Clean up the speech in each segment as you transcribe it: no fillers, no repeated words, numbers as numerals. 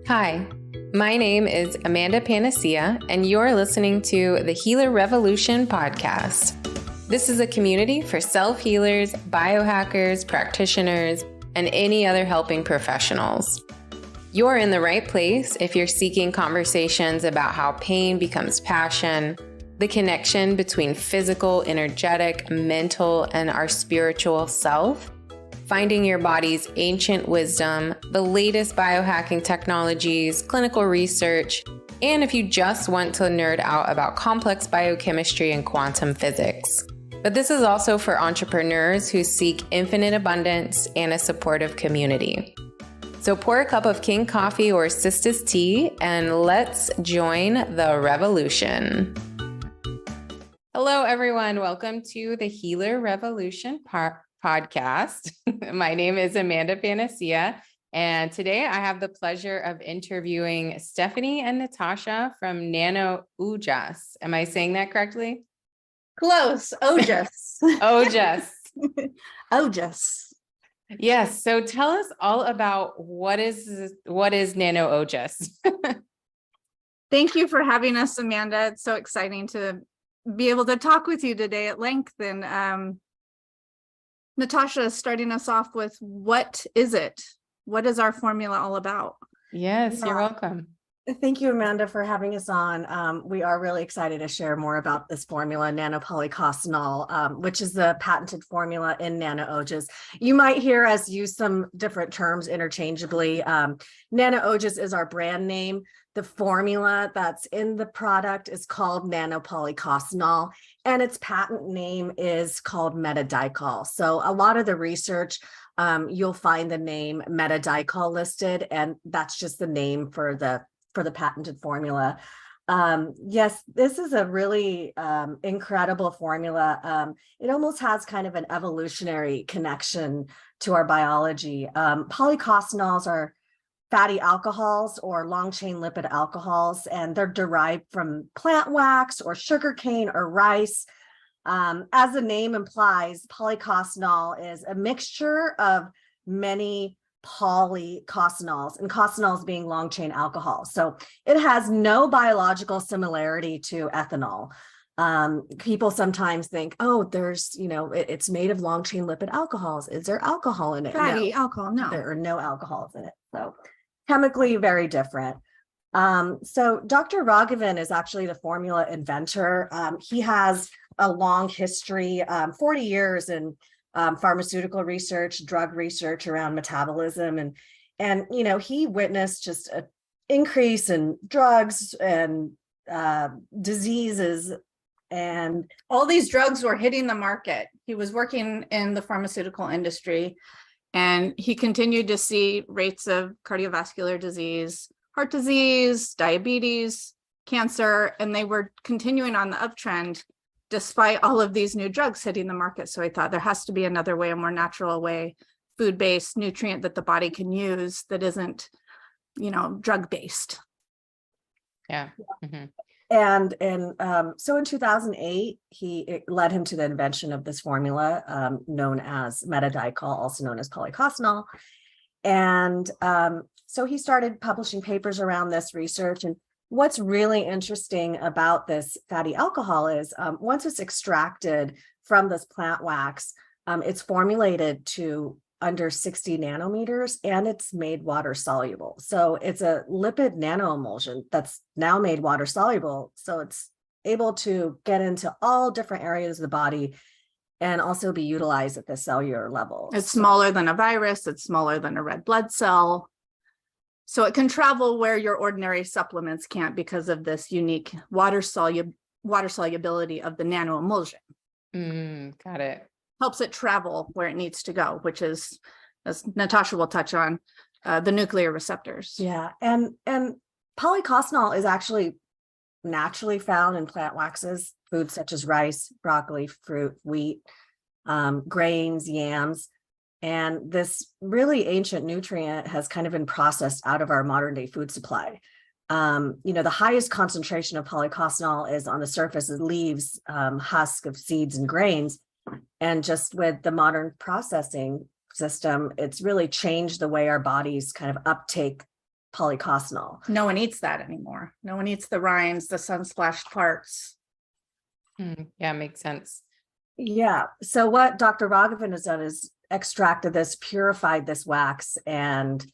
Hi, my name is Amanda Panacea, and you're listening to the Healer Revolution podcast. This is a community for self-healers, biohackers, practitioners, and any other helping professionals. You're in the right place if you're seeking conversations about how pain becomes passion, the connection between physical, energetic, mental, and our spiritual self, finding your body's ancient wisdom, the latest biohacking technologies, clinical research, and if you just want to nerd out about complex biochemistry and quantum physics. But this is also for entrepreneurs who seek infinite abundance and a supportive community. So pour a cup of King coffee or Sisters tea and let's join the revolution. Hello, everyone. Welcome to the Healer Revolution podcast. My name is Amanda Panacea, and today I have the pleasure of interviewing Stephanie and Nithasha from Nano-Ojas. Am I saying that correctly? Close. Ojas. Ojas. Ojas. Yes. So tell us all about what is Nano-Ojas. Thank you for having us, Amanda. It's so exciting to be able to talk with you today at length. And Nithasha is starting us off with, what is it? What is our formula all about? Yes, you're welcome. Thank you, Amanda, for having us on. We are really excited to share more about this formula, nanopolycosanol, which is the patented formula in Nano-Ojas. You might hear us use some different terms interchangeably. Nano-Ojas is our brand name. The formula that's in the product is called nanopolycosanol, and its patent name is called Metadichol. So a lot of the research, you'll find the name Metadichol listed, and that's just the name for the patented formula. Yes, this is a really incredible formula. It almost has kind of an evolutionary connection to our biology. Polycosanols are fatty alcohols or long-chain lipid alcohols, and they're derived from plant wax or sugarcane or rice. As the name implies, polycosanol is a mixture of many polykosanols, and cosanols being long-chain alcohols. So it has no biological similarity to ethanol. People sometimes think, oh, there's, it's made of long-chain lipid alcohols. Is there alcohol in it? Fatty alcohol, no. There are no alcohols in it. So chemically very different. So Dr. Raghavan is actually the formula inventor. He has a long history, 40 years in pharmaceutical research, drug research around metabolism. And he witnessed just an increase in drugs and diseases. And all these drugs were hitting the market. He was working in the pharmaceutical industry, and he continued to see rates of cardiovascular disease, heart disease, diabetes, cancer, and they were continuing on the uptrend despite all of these new drugs hitting the market. So I thought there has to be another way, a more natural way, food-based nutrient that the body can use that isn't, drug-based. Yeah. Mm-hmm. And so in 2008, it led him to the invention of this formula known as Metadichol, also known as polycosanol. And so he started publishing papers around this research. And what's really interesting about this fatty alcohol is once it's extracted from this plant wax, it's formulated to under 60 nanometers, and it's made water soluble. So it's a lipid nanoemulsion that's now made water soluble. So it's able to get into all different areas of the body and also be utilized at the cellular level. It's smaller than a virus. It's smaller than a red blood cell. So it can travel where your ordinary supplements can't because of this unique water solubility of the nanoemulsion. Got it. Helps it travel where it needs to go, which is, as Nithasha will touch on, the nuclear receptors. Yeah, and polycosanol is actually naturally found in plant waxes, foods such as rice, broccoli, fruit, wheat, grains, yams. And this really ancient nutrient has kind of been processed out of our modern day food supply. The highest concentration of polycosanol is on the surface of leaves, husk of seeds and grains. And just with the modern processing system, it's really changed the way our bodies kind of uptake polycosnol. No one eats that anymore. No one eats the rinds, the sunsplashed parts. Yeah, makes sense. Yeah. So what Dr. Raghavan has done is extracted this, purified this wax, and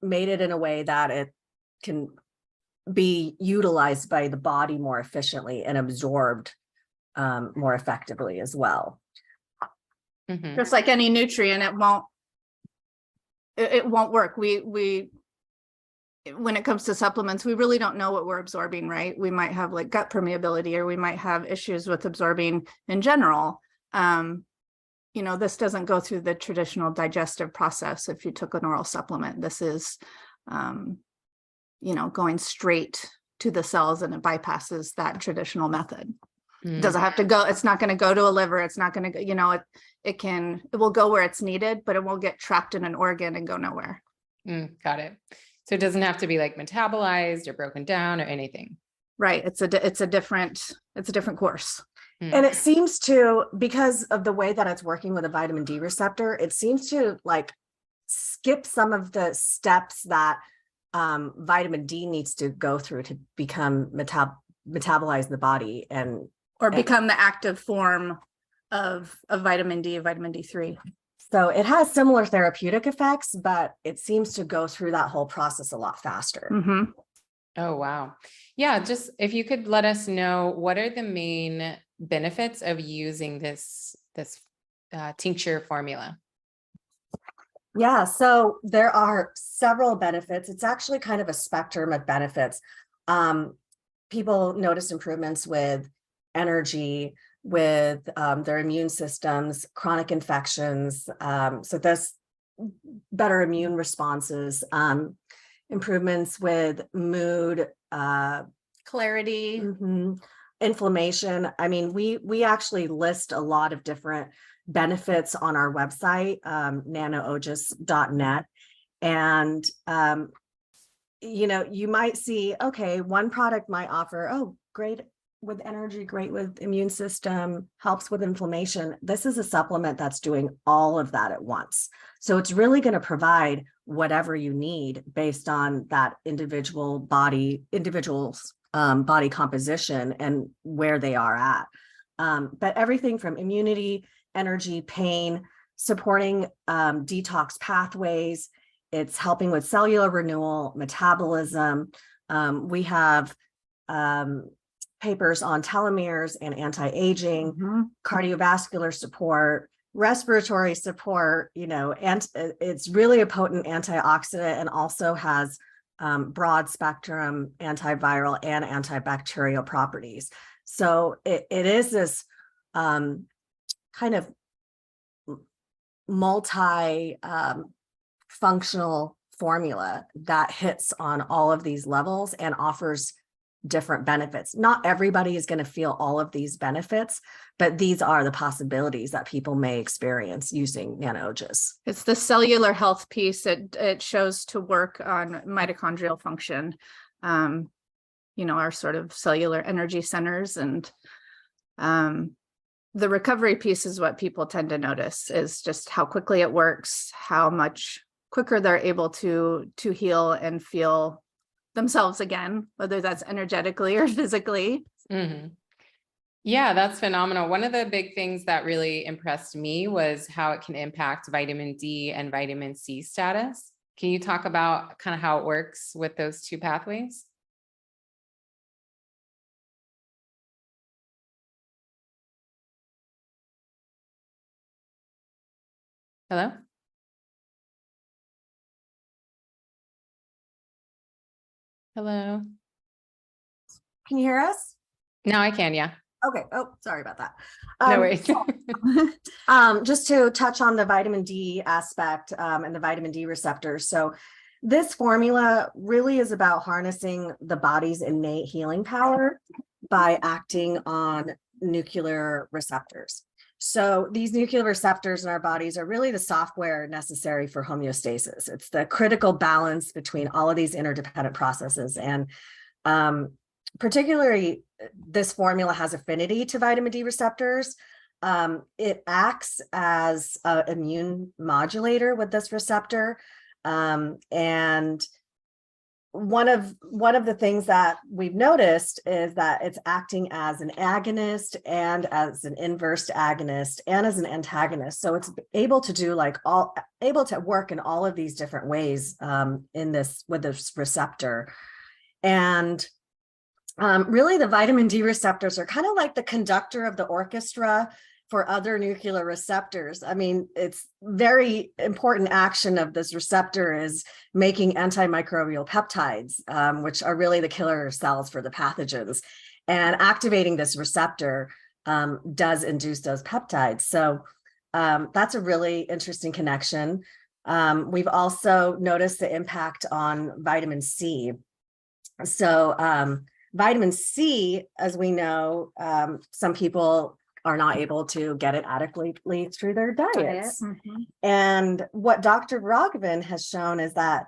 made it in a way that it can be utilized by the body more efficiently and absorbed more effectively as well. Just like any nutrient, it won't work. We when it comes to supplements, we really don't know what we're absorbing, right? We might have like gut permeability, or we might have issues with absorbing in general. This doesn't go through the traditional digestive process. If you took an oral supplement, this is, going straight to the cells, and it bypasses that traditional method. It doesn't have to go. It's not going to go to a liver. It's not going to go, it will go where it's needed, but it won't get trapped in an organ and go nowhere. Got it. So it doesn't have to be like metabolized or broken down or anything. Right. It's a different course. And it seems to, because of the way that it's working with a vitamin D receptor, it seems to like skip some of the steps that vitamin D needs to go through to become metabolized in the body or become the active form of vitamin D, vitamin D3. So it has similar therapeutic effects, but it seems to go through that whole process a lot faster. Oh, wow. Yeah. Just if you could let us know, what are the main benefits of using this tincture formula? Yeah, so there are several benefits. It's actually kind of a spectrum of benefits. People notice improvements with energy, with their immune systems, chronic infections. So there's better immune responses, improvements with mood, clarity, inflammation. I mean, we actually list a lot of different benefits on our website, Nano-Ojas.net. And, you might see, okay, one product might offer, oh, great with energy, great with immune system, helps with inflammation. This is a supplement that's doing all of that at once. So it's really going to provide whatever you need based on that individual's body composition and where they are at. But everything from immunity, energy, pain, supporting detox pathways. It's helping with cellular renewal, metabolism. We have papers on telomeres and anti-aging, cardiovascular support, respiratory support, and it's really a potent antioxidant, and also has broad spectrum antiviral and antibacterial properties. So it is this kind of multi-functional formula that hits on all of these levels and offers different benefits. Not everybody is going to feel all of these benefits, but these are the possibilities that people may experience using Nano-Ojas. It's the cellular health piece. It shows to work on mitochondrial function, our sort of cellular energy centers. And the recovery piece is what people tend to notice, is just how quickly it works, how much quicker they're able to heal and feel themselves again, whether that's energetically or physically. Yeah, that's phenomenal. One of the big things that really impressed me was how it can impact vitamin D and vitamin C status. Can you talk about kind of how it works with those two pathways? Hello? Hello? Can you hear us? Now I can, yeah. Okay. Oh, sorry about that. No worries. Just to touch on the vitamin D aspect and the vitamin D receptors. So this formula really is about harnessing the body's innate healing power by acting on nuclear receptors. So these nuclear receptors in our bodies are really the software necessary for homeostasis. It's the critical balance between all of these interdependent processes. And particularly, this formula has affinity to vitamin D receptors. It acts as an immune modulator with this receptor. And one of the things that we've noticed is that it's acting as an agonist and as an inverse agonist and as an antagonist. So it's able to do able to work in all of these different ways with this receptor. And really the vitamin D receptors are kind of like the conductor of the orchestra for other nuclear receptors. I mean, it's very important action of this receptor is making antimicrobial peptides, which are really the killer cells for the pathogens. And activating this receptor does induce those peptides. So that's a really interesting connection. We've also noticed the impact on vitamin C. So vitamin C, as we know, some people are not able to get it adequately through their diets. Mm-hmm. And what Dr. Raghavan has shown is that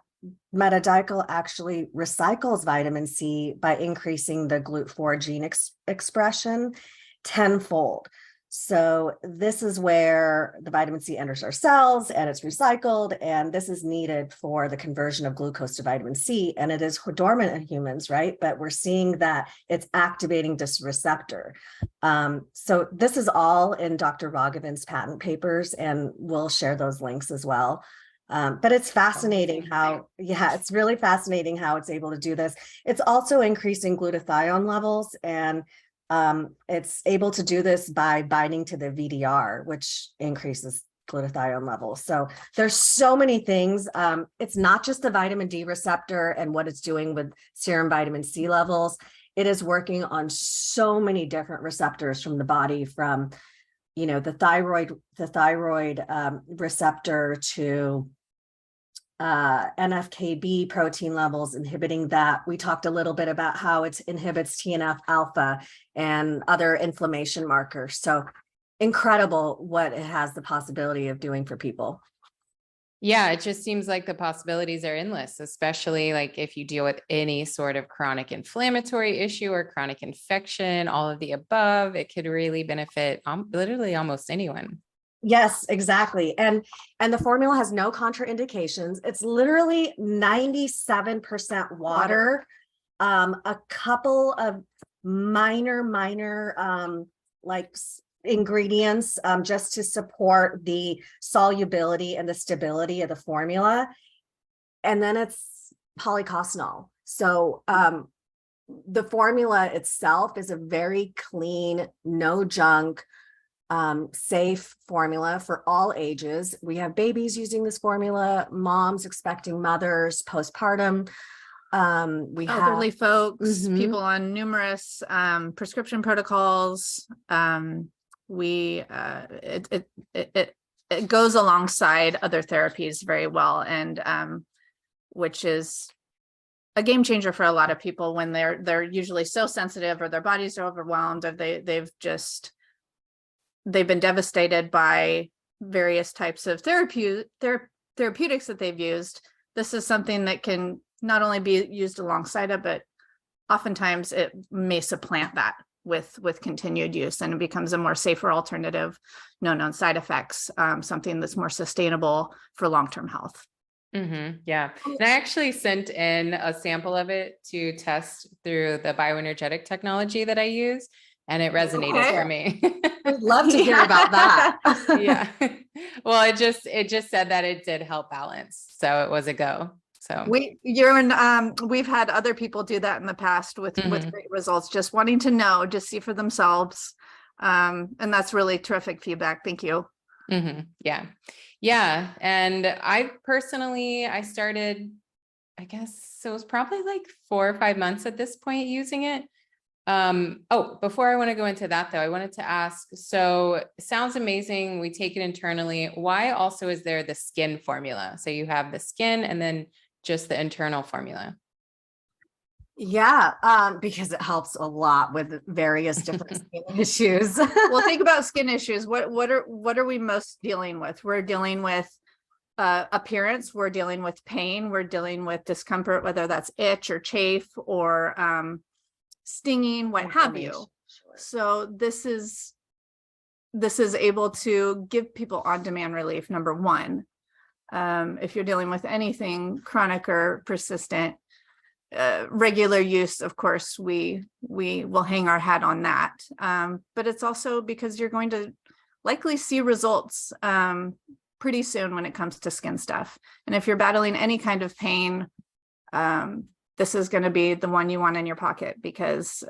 Metadichol actually recycles vitamin C by increasing the GLUT4 gene expression tenfold. So this is where the vitamin C enters our cells and it's recycled, and this is needed for the conversion of glucose to vitamin C, and it is dormant in humans, right? But we're seeing that it's activating this receptor. So this is all in Dr. Raghavan's patent papers, and we'll share those links as well. But it's fascinating it's really fascinating how it's able to do this. It's also increasing glutathione levels, and it's able to do this by binding to the VDR, which increases glutathione levels. So there's so many things. It's not just the vitamin D receptor and what it's doing with serum vitamin C levels. It is working on so many different receptors from the body, from, the thyroid receptor to NFKB protein levels, inhibiting that. We talked a little bit about how it inhibits TNF alpha and other inflammation markers. So incredible what it has the possibility of doing for people. Yeah, it just seems like the possibilities are endless, especially like if you deal with any sort of chronic inflammatory issue or chronic infection, all of the above, it could really benefit literally almost anyone. Yes, exactly. And the formula has no contraindications. It's literally 97% water, a couple of minor ingredients just to support the solubility and the stability of the formula. And then it's polycosnol. So the formula itself is a very clean, no junk, safe formula for all ages. We have babies using this formula, moms, expecting mothers, postpartum. We have Elderly folks, Mhm. people on numerous prescription protocols. It goes alongside other therapies very well, and which is a game changer for a lot of people when they're usually so sensitive, or their bodies are overwhelmed, or they've been devastated by various types of therapeutics that they've used. This is something that can not only be used alongside it, but oftentimes it may supplant that with continued use, and it becomes a more safer alternative, no known side effects, something that's more sustainable for long-term health. Mm-hmm. Yeah. And I actually sent in a sample of it to test through the bioenergetic technology that I use, and it resonated for me. I'd love to hear about that. Yeah. Well, it just said that it did help balance. So it was a go. So we've had other people do that in the past with great results, just wanting to know, just see for themselves. And that's really terrific feedback. Thank you. Mm-hmm. Yeah. Yeah. And I started, I guess it was probably like 4 or 5 months at this point using it. Before I want to go into that though, I wanted to ask, so it sounds amazing. We take it internally. Why also is there the skin formula? So you have the skin and then just the internal formula. Yeah, because it helps a lot with various different skin issues. Well, think about skin issues. What are we most dealing with? We're dealing with appearance. We're dealing with pain. We're dealing with discomfort, whether that's itch or chafe or stinging, what have you. Sure. So this is able to give people on-demand relief, number one. If you're dealing with anything chronic or persistent, regular use, of course, we will hang our hat on that. But it's also because you're going to likely see results pretty soon when it comes to skin stuff. And if you're battling any kind of pain, this is going to be the one you want in your pocket, because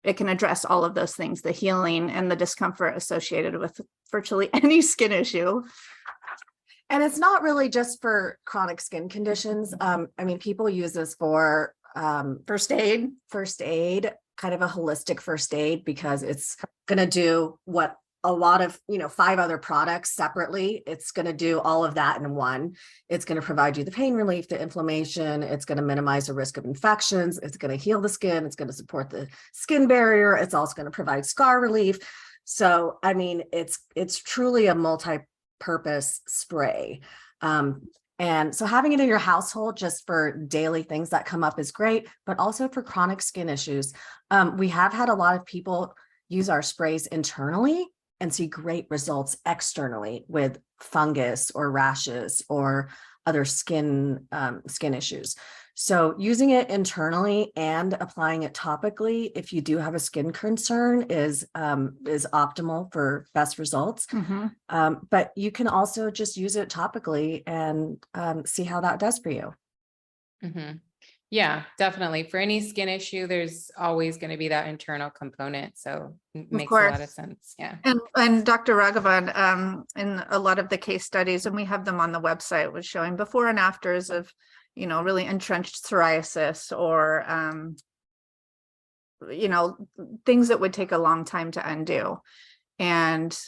it can address all of those things, the healing and the discomfort associated with virtually any skin issue. And it's not really just for chronic skin conditions. I mean, people use this for first aid, kind of a holistic first aid, because it's going to do what a lot of, 5 other products separately. It's going to do all of that in one. It's going to provide you the pain relief, the inflammation. It's going to minimize the risk of infections. It's going to heal the skin. It's going to support the skin barrier. It's also going to provide scar relief. So, I mean, it's truly a multi-purpose spray. And so having it in your household just for daily things that come up is great, but also for chronic skin issues. We have had a lot of people use our sprays internally and see great results externally with fungus or rashes or other skin issues. So using it internally and applying it topically, if you do have a skin concern, is optimal for best results. But you can also just use it topically and see how that does for you. Yeah, definitely. For any skin issue, there's always going to be that internal component. So it makes a lot of sense. Yeah. And Dr. Raghavan, in a lot of the case studies, and we have them on the website, was showing before and afters of, really entrenched psoriasis or, things that would take a long time to undo. And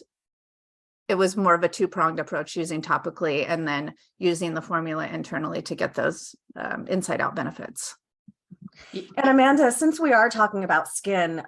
it was more of a 2-pronged approach, using topically and then using the formula internally to get those inside out benefits. And Amanda, since we are talking about skin,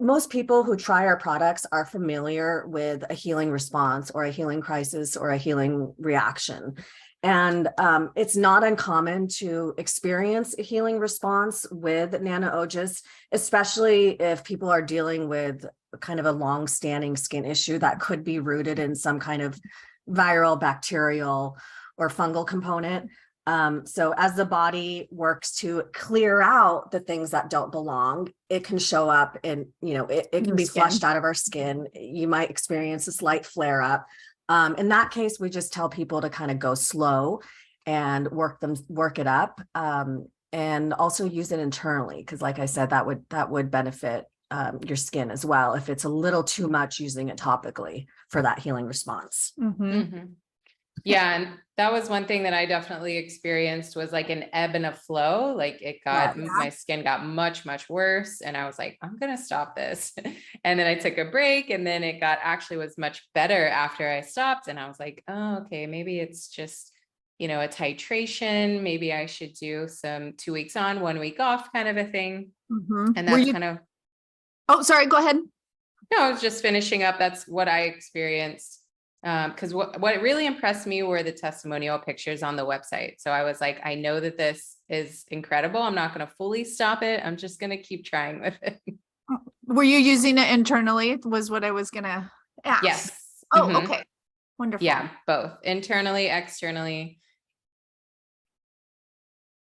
most people who try our products are familiar with a healing response or a healing crisis or a healing reaction. And it's not uncommon to experience a healing response with Nano-Ojas, especially if people are dealing with kind of a long-standing skin issue that could be rooted in some kind of viral, bacterial, or fungal component. So as the body works to clear out the things that don't belong, it can show up and, it can be flushed out of our skin. You might experience a slight flare up. In that case, we just tell people to kind of go slow and work it up, and also use it internally. Because like I said, that would benefit your skin as well if it's a little too much using it topically for that healing response. Yeah, and that was one thing that I definitely experienced, was like an ebb and a flow. Like my skin got much, much worse, and I was like, I'm gonna stop this. And then I took a break, and then it was much better after I stopped. And I was like, oh, okay, maybe it's just, a titration. Maybe I should do some 2 weeks on, 1 week off kind of a thing. And that's kind of. Oh, sorry, go ahead. No, I was just finishing up. That's what I experienced. Because what really impressed me were the testimonial pictures on the website. So I was like, I know that this is incredible. I'm not going to fully stop it. I'm just going to keep trying with it. Were you using it internally? Was what I was going to ask. Yes. Oh, okay. Wonderful. Yeah, both internally, externally.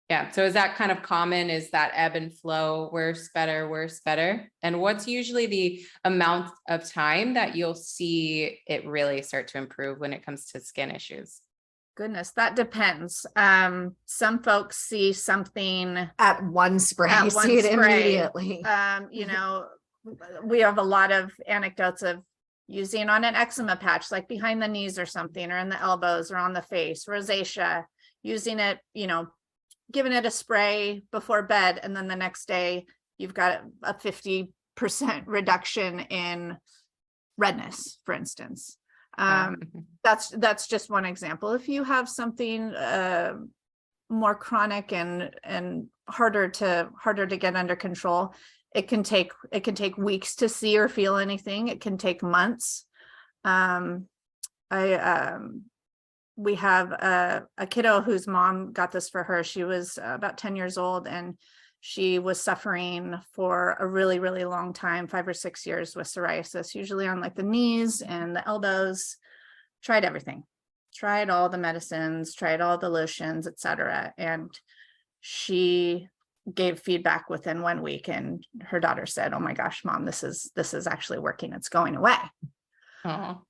Yeah. So is that kind of common? Is that ebb and flow, worse, better? And what's usually the amount of time that you'll see it really start to improve when it comes to skin issues? Goodness, that depends. Some folks see something at one spray, see it immediately. We have a lot of anecdotes of using on an eczema patch, like behind the knees or something, or in the elbows or on the face, rosacea, using it, giving it a spray before bed, and then the next day you've got a 50% reduction in redness, for instance. That's just one example. If you have something more chronic and harder to get under control, it can take weeks to see or feel anything. It can take months. We have a kiddo whose mom got this for her. She was about 10 years old, and she was suffering for a really, really long time, 5 or 6 years, with psoriasis, usually on like the knees and the elbows. Tried everything. tried all the medicines, tried all the lotions, etc. And she gave feedback within 1 week, and her daughter said, "Oh my gosh, Mom, this is actually working. It's going away." Oh,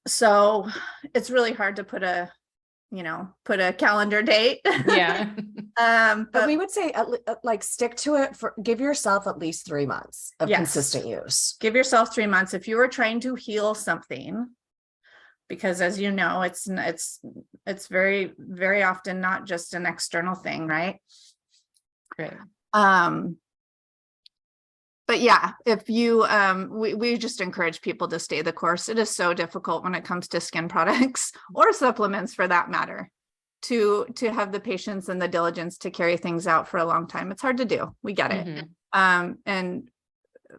So it's really hard to put a calendar date. yeah. But we would say like stick to it give yourself at least 3 months of Yes. consistent use. Give yourself 3 months if you are trying to heal something, because as you know, it's very, very often not just an external thing, right? Great. But yeah, if you, we just encourage people to stay the course. It is so difficult when it comes to skin products or supplements for that matter, to have the patience and the diligence to carry things out for a long time. It's hard to do. We get it. Mm-hmm. And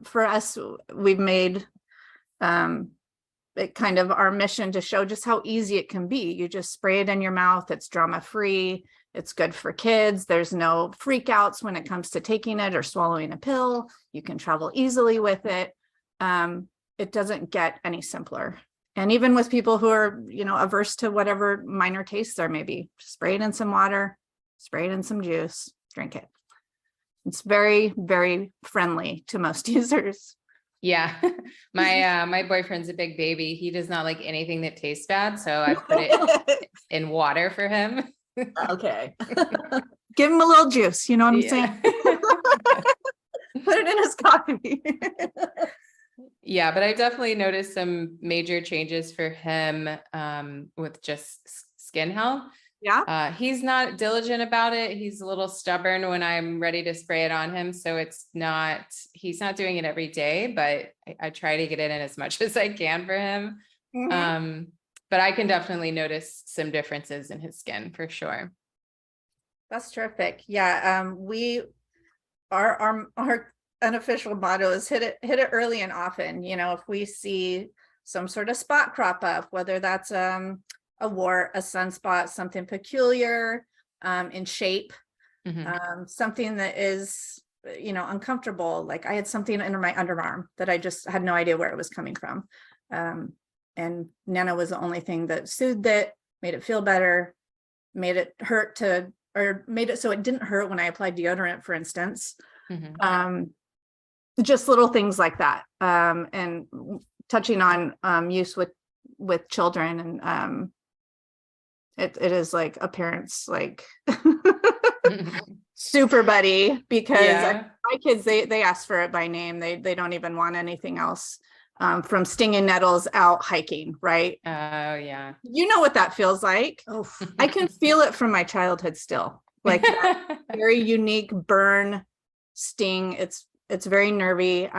for us, we've made it kind of our mission to show just how easy it can be. You just spray it in your mouth. It's drama-free. It's good for kids. There's no freakouts when it comes to taking it or swallowing a pill. You can travel easily with it. It doesn't get any simpler. And even with people who are, averse to whatever minor tastes there may be, spray it in some water, spray it in some juice, drink it. It's very, very friendly to most users. Yeah. My boyfriend's a big baby. He does not like anything that tastes bad. So I put it in water for him. Okay. Give him a little juice. You know what I'm saying? Put it in his coffee. Yeah, but I definitely noticed some major changes for him with just skin health. Yeah. He's not diligent about it. He's a little stubborn when I'm ready to spray it on him. So he's not doing it every day, but I try to get it in as much as I can for him. Mm-hmm. But I can definitely notice some differences in his skin for sure. That's terrific. Yeah. Our unofficial motto is hit it early and often. If we see some sort of spot crop up, whether that's a wart, a sunspot, something peculiar in shape, something that is, uncomfortable. Like I had something under my underarm that I just had no idea where it was coming from. And Nano was the only thing that soothed it, made it feel better, made it made it so it didn't hurt when I applied deodorant, for instance. Just little things like that. And touching on use with children, and it is like a parent's like super buddy, because my kids, they ask for it by name. They don't even want anything else. From stinging nettles out hiking, right? Oh yeah. You know what that feels like. Oh, I can feel it from my childhood still. Like that very unique burn, sting. It's very nervy.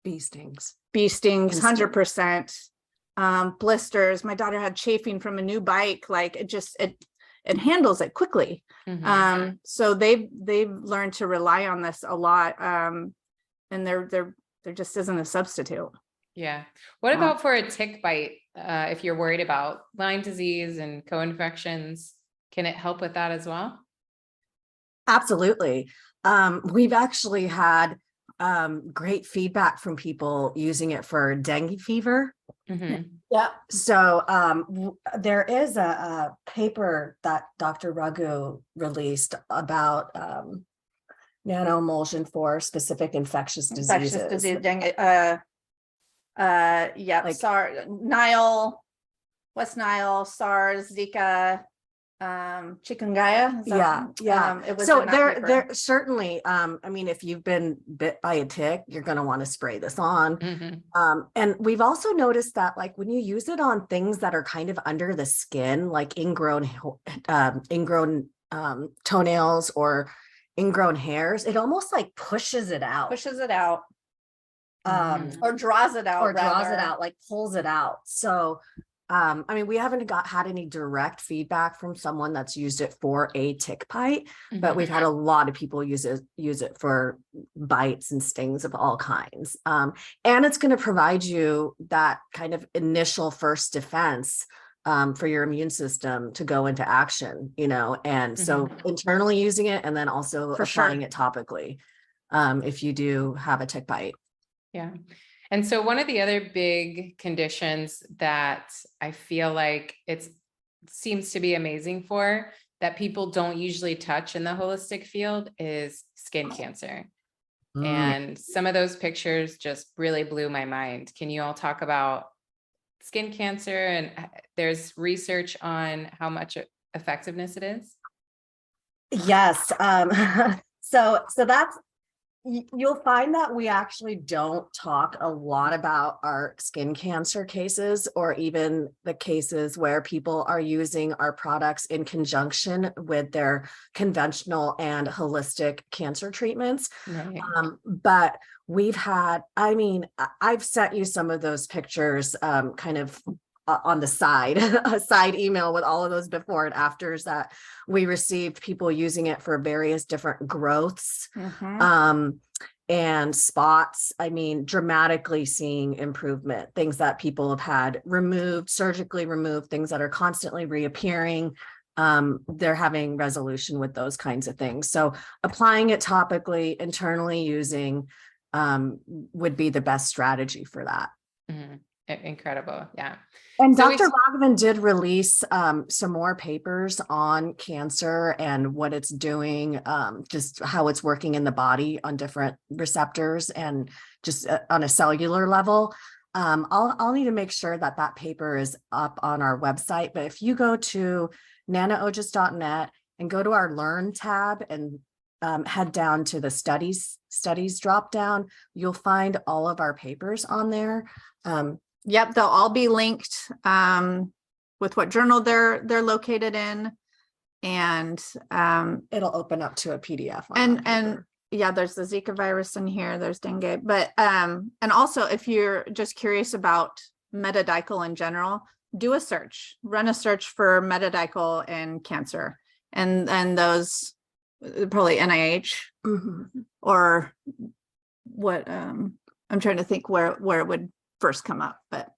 bee stings, 100%. Blisters. My daughter had chafing from a new bike. Like it handles it quickly. So they've learned to rely on this a lot. And there just isn't a substitute. Yeah. What about for a tick bite? If you're worried about Lyme disease and co-infections, can it help with that as well? Absolutely. We've actually had great feedback from people using it for dengue fever. Yeah. So there is a paper that Dr. Raghu released about nanoemulsion for specific infectious diseases. Dengue. Like SARS, Nile, West Nile, SARS, Zika, chikungunya. Yeah. So there certainly, I mean, if you've been bit by a tick, you're going to want to spray this on. And we've also noticed that like when you use it on things that are kind of under the skin, like ingrown toenails or ingrown hairs, it almost like pushes it out. Or draws it out, like pulls it out. So I mean, we haven't had any direct feedback from someone that's used it for a tick bite, but we've had a lot of people use it for bites and stings of all kinds. And it's going to provide you that kind of initial first defense for your immune system to go into action, and so internally using it and then also applying it topically if you do have a tick bite. Yeah. And so one of the other big conditions that I feel like it seems to be amazing for that people don't usually touch in the holistic field is skin cancer. And some of those pictures just really blew my mind. Can you all talk about skin cancer? And there's research on how much effectiveness it is. Yes. So that's, you'll find that we actually don't talk a lot about our skin cancer cases, or even the cases where people are using our products in conjunction with their conventional and holistic cancer treatments. Right. But we've had, I mean, I've sent you some of those pictures, kind of on the side, a side email with all of those before and afters that we received, people using it for various different growths, and spots. I mean, dramatically seeing improvement, things that people have had removed, surgically removed, things that are constantly reappearing. They're having resolution with those kinds of things. So applying it topically, internally using, would be the best strategy for that. Incredible. Yeah. And So Dr. Raghavan did release some more papers on cancer and what it's doing, just how it's working in the body on different receptors and just on a cellular level. I'll need to make sure that that paper is up on our website. But if you go to Nano-Ojas.net and go to our Learn tab and head down to the studies drop down, you'll find all of our papers on there. Yep, they'll all be linked with what journal they're located in, and it'll open up to a PDF. And yeah, there's the Zika virus in here. There's dengue, but and also if you're just curious about Metadichol in general, do a search, run a search for Metadichol and cancer, and those probably NIH or what. I'm trying to think where it would first come up, but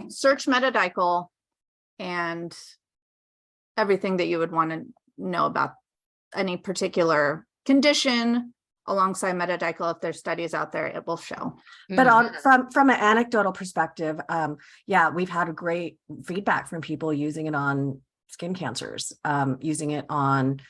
search Metadichol and everything that you would want to know about any particular condition alongside Metadichol. If there's studies out there, it will show. But from an anecdotal perspective, yeah, we've had great feedback from people using it on skin cancers, using it on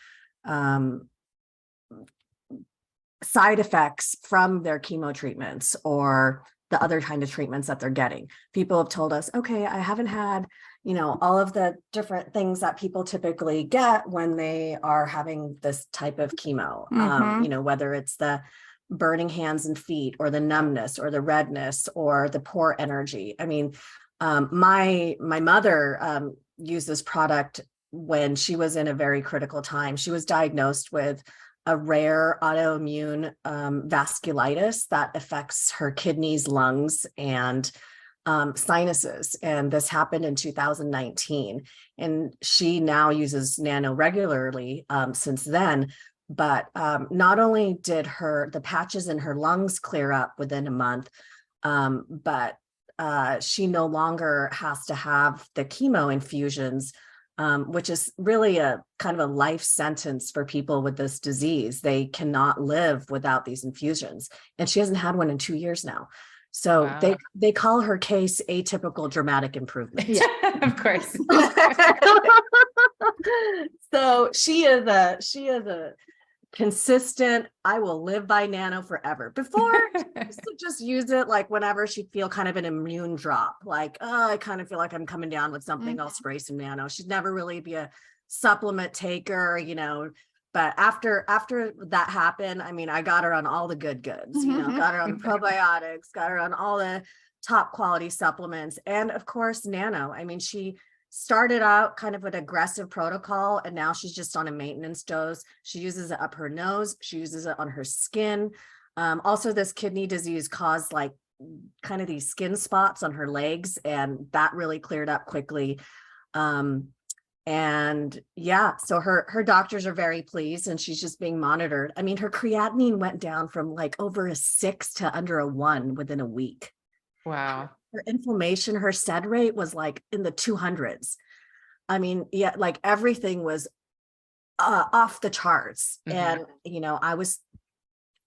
side effects from their chemo treatments or the other kind of treatments that they're getting. People have told us, okay, I haven't had, all of the different things that people typically get when they are having this type of chemo, whether it's the burning hands and feet or the numbness or the redness or the poor energy. I mean, my mother used this product when she was in a very critical time. She was diagnosed with a rare autoimmune vasculitis that affects her kidneys, lungs, and sinuses. And this happened in 2019. And she now uses Nano regularly since then. But not only did the patches in her lungs clear up within a month, but she no longer has to have the chemo infusions, which is really a kind of a life sentence for people with this disease. They cannot live without these infusions. And she hasn't had one in 2 years now. So wow. They call her case atypical dramatic improvement. Yeah, of course. So she is a consistent, I will live by Nano forever. Before, she used to just use it like whenever she'd feel kind of an immune drop, like, oh, I kind of feel like I'm coming down with something, I'll spray some Nano. She'd never really be a supplement taker, but after that happened, I mean, I got her on all the goods, got her on the probiotics, got her on all the top quality supplements. And of course, Nano, I mean, she started out kind of an aggressive protocol, and now she's just on a maintenance dose. She uses it up her nose. She uses it on her skin. Also, this kidney disease caused like kind of these skin spots on her legs, and that really cleared up quickly. And yeah, so her doctors are very pleased, and she's just being monitored. I mean, her creatinine went down from like over a 6 to under a 1 within a week. Wow. Her inflammation, her SED rate was like in the 200s. I mean, yeah, like everything was off the charts. And, I was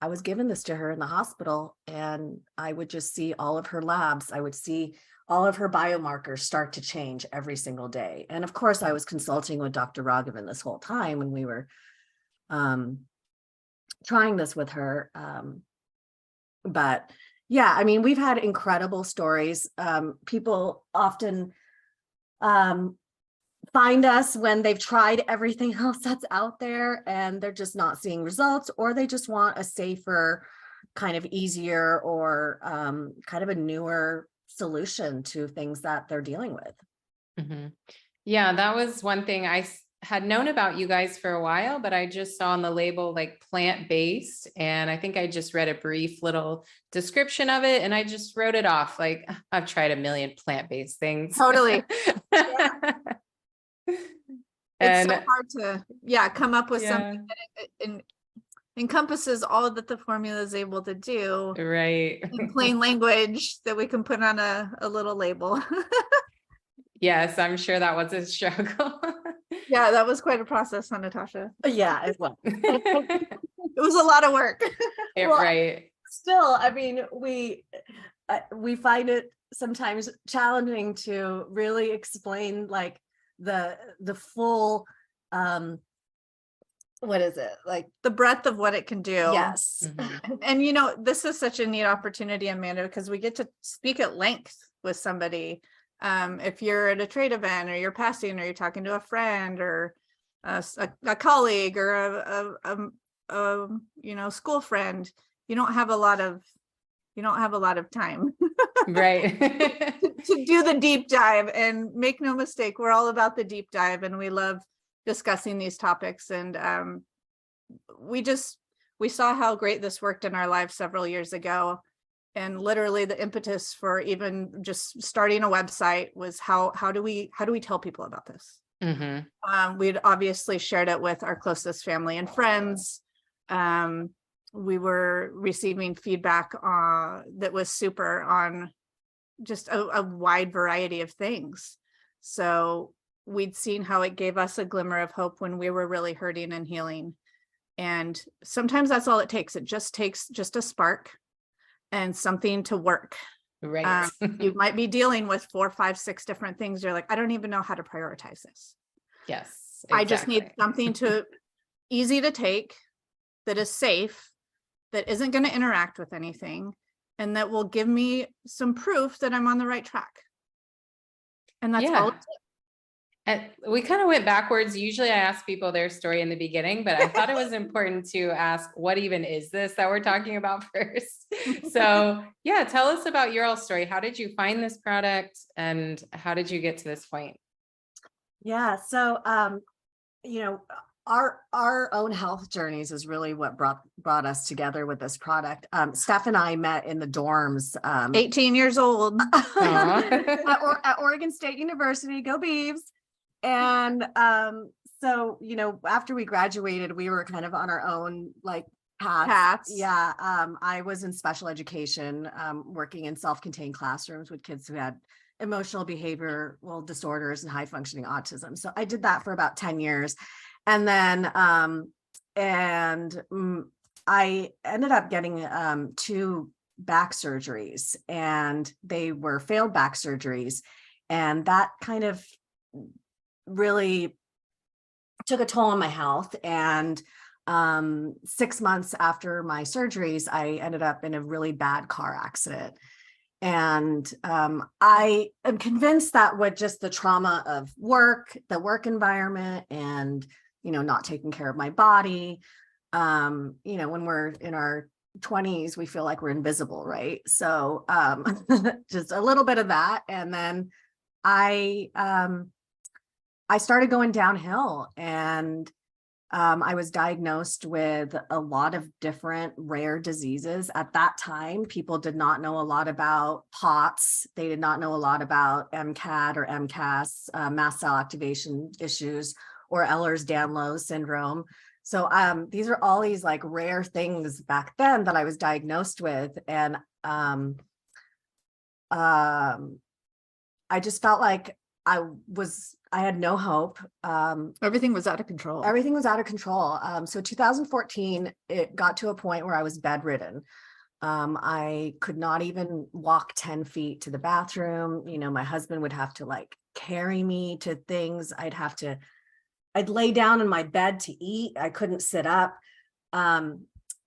I was giving this to her in the hospital, and I would just see all of her labs. I would see all of her biomarkers start to change every single day. And of course, I was consulting with Dr. Raghavan this whole time when we were trying this with her. But yeah, I mean, we've had incredible stories. People often find us when they've tried everything else that's out there and they're just not seeing results, or they just want a safer, kind of easier, or kind of a newer solution to things that they're dealing with. Mm-hmm. Yeah, that was one thing I had known about you guys for a while, but I just saw on the label like plant-based, and I think I just read a brief little description of it and I just wrote it off. Like, I've tried a million plant-based things. Totally. And it's so hard to come up with something that encompasses all that the formula is able to do, right, in plain language that we can put on a little label. Yes, I'm sure that was a struggle. Yeah, that was quite a process, huh, Nithasha? Yeah, as well. It was a lot of work. Well, right. Still, I mean, we find it sometimes challenging to really explain like the full what is it, like The breadth of what it can do. yes. Mm-hmm. And this is such a neat opportunity, Amanda, because we get to speak at length with somebody. If you're at a trade event, or you're passing, or you're talking to a friend, or a colleague, or a school friend, you don't have a lot of time Right. to do the deep dive. And make no mistake, we're all about the deep dive, and we love discussing these topics. And we saw how great this worked in our lives several years ago. And literally the impetus for even just starting a website was how do we tell people about this? Mm-hmm. We'd obviously shared it with our closest family and friends. We were receiving feedback that was super on just a wide variety of things. So we'd seen how it gave us a glimmer of hope when we were really hurting and healing. And sometimes that's all it takes. It just takes just a spark and something to work. Right. You might be dealing with 4, 5, 6 different things. You're like, I don't even know how to prioritize this. Yes. Exactly. I just need something easy to take, that is safe, that isn't going to interact with anything, and that will give me some proof that I'm on the right track. And that's all it takes. And we kind of went backwards. Usually I ask people their story in the beginning, but I thought it was important to ask, what even is this that we're talking about first? So yeah, tell us about your all story. How did you find this product, and how did you get to this point? Yeah, so our own health journeys is really what brought us together with this product. Steph and I met in the dorms, 18 years old at Oregon State University. Go Beavs. And so after we graduated, we were kind of on our own like paths. Yeah. I was in special education, working in self-contained classrooms with kids who had emotional behavioral disorders and high functioning autism. So I did that for about 10 years. And then I ended up getting 2 back surgeries, and they were failed back surgeries. And that kind of really took a toll on my health. And 6 months after my surgeries, I ended up in a really bad car accident. And I am convinced that with just the trauma of the work environment, and not taking care of my body, when we're in our 20s, we feel like we're invisible, right? So just a little bit of that. And then I started going downhill, and I was diagnosed with a lot of different rare diseases. At that time, people did not know a lot about POTS. They did not know a lot about MCAD or MCAS, mast cell activation issues, or Ehlers-Danlos syndrome. So these are all these like rare things back then that I was diagnosed with. And I just felt like I I had no hope. Everything was out of control. Everything was out of control. So 2014, it got to a point where I was bedridden. I could not even walk 10 feet to the bathroom. You know, my husband would have to like carry me to things. I'd lay down in my bed to eat. I couldn't sit up.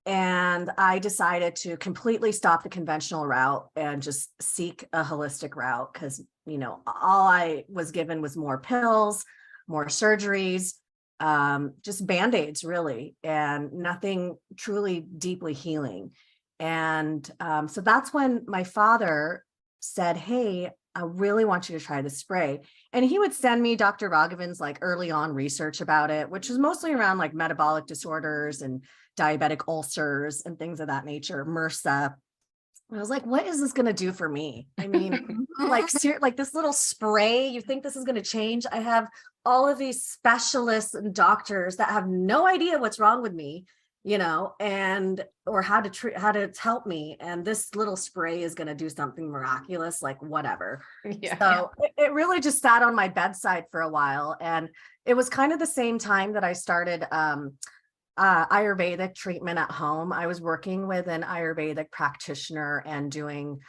And I decided to completely stop the conventional route and just seek a holistic route because, you know, all I was given was more pills, more surgeries, just Band-Aids really, and nothing truly deeply healing. And so that's when my father said, hey, I really want you to try this spray. And he would send me Dr. Raghavan's like early on research about it, which was mostly around like metabolic disorders and diabetic ulcers and things of that nature, MRSA. And I was like, what is this going to do for me? I mean, like this little spray, you think this is going to change? I have all of these specialists and doctors that have no idea what's wrong with me, you know, and or how to help me. And this little spray is going to do something miraculous, like whatever. Yeah. So it really just sat on my bedside for a while. And it was kind of the same time that I started Ayurvedic treatment at home. I was working with an Ayurvedic practitioner and doing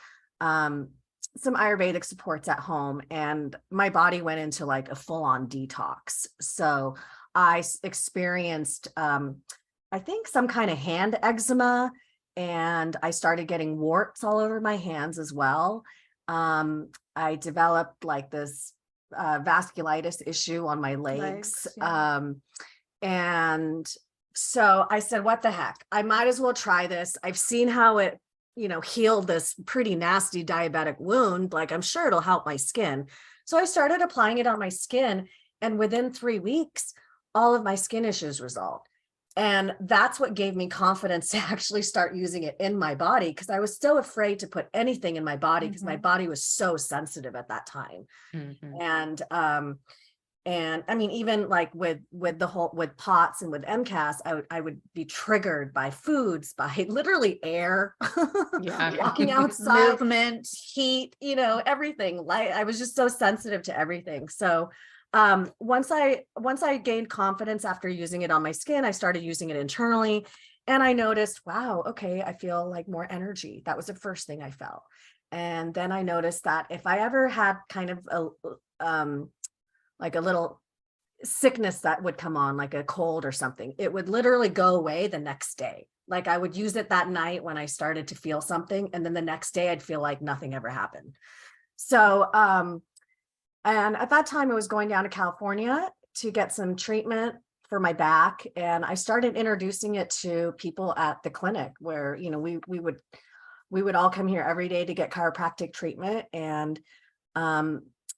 some Ayurvedic supports at home, and my body went into like a full-on detox. So I experienced, I think, some kind of hand eczema, and I started getting warts all over my hands as well. I developed like this vasculitis issue on my legs. Yeah. And so I said, what the heck? I might as well try this. I've seen how it, you know, healed this pretty nasty diabetic wound. Like, I'm sure it'll help my skin. So I started applying it on my skin, and within 3 weeks, all of my skin issues resolved. And that's what gave me confidence to actually start using it in my body, because I was so afraid to put anything in my body because my body was so sensitive at that time. And I mean, even like with POTS and with MCAS, I would be triggered by foods, by literally air, walking outside, movement, heat, you know, everything. Like, I was just so sensitive to everything. So once I gained confidence after using it on my skin, I started using it internally, and I noticed, wow, okay, I feel like more energy. That was the first thing I felt. And then I noticed that if I ever had kind of like a little sickness that would come on, like a cold or something, it would literally go away the next day. Like, I would use it that night when I started to feel something, and then the next day I'd feel like nothing ever happened. So, and at that time I was going down to California to get some treatment for my back. And I started introducing it to people at the clinic where, you know, we would all come here every day to get chiropractic treatment. And,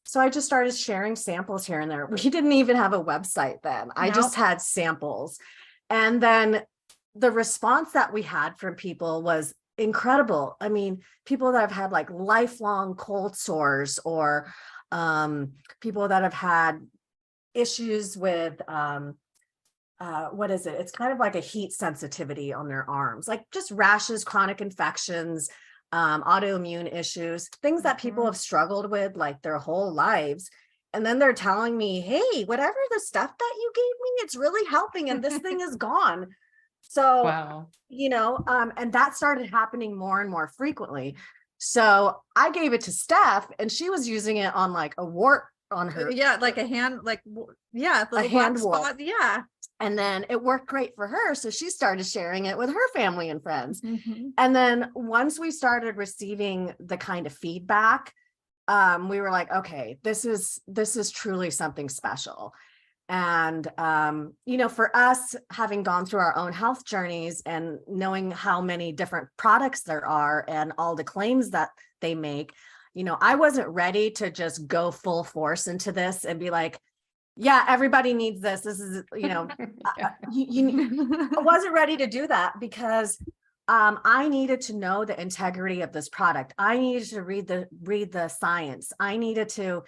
so I just started sharing samples here and there. We didn't even have a website then. I just had samples. And then the response that we had from people was incredible. I mean, people that have had like lifelong cold sores, or people that have had issues with, what is it? It's kind of like a heat sensitivity on their arms, like just rashes, chronic infections, autoimmune issues, things that people have struggled with like their whole lives. And then they're telling me, hey, whatever the stuff that you gave me, it's really helping, and this thing is gone. So, wow. You know, and that started happening more and more frequently. So I gave it to Steph, and she was using it on like a wart on her. Yeah, like a hand, like, yeah, a hand wart. Yeah. And then it worked great for her. So she started sharing it with her family and friends. And then once we started receiving the kind of feedback, we were like, okay, this is truly something special. And, you know, for us, having gone through our own health journeys and knowing how many different products there are and all the claims that they make, you know, I wasn't ready to just go full force into this and be like, yeah, everybody needs this. This is, you know, I wasn't ready to do that, because I needed to know the integrity of this product. I needed to read the science. I needed to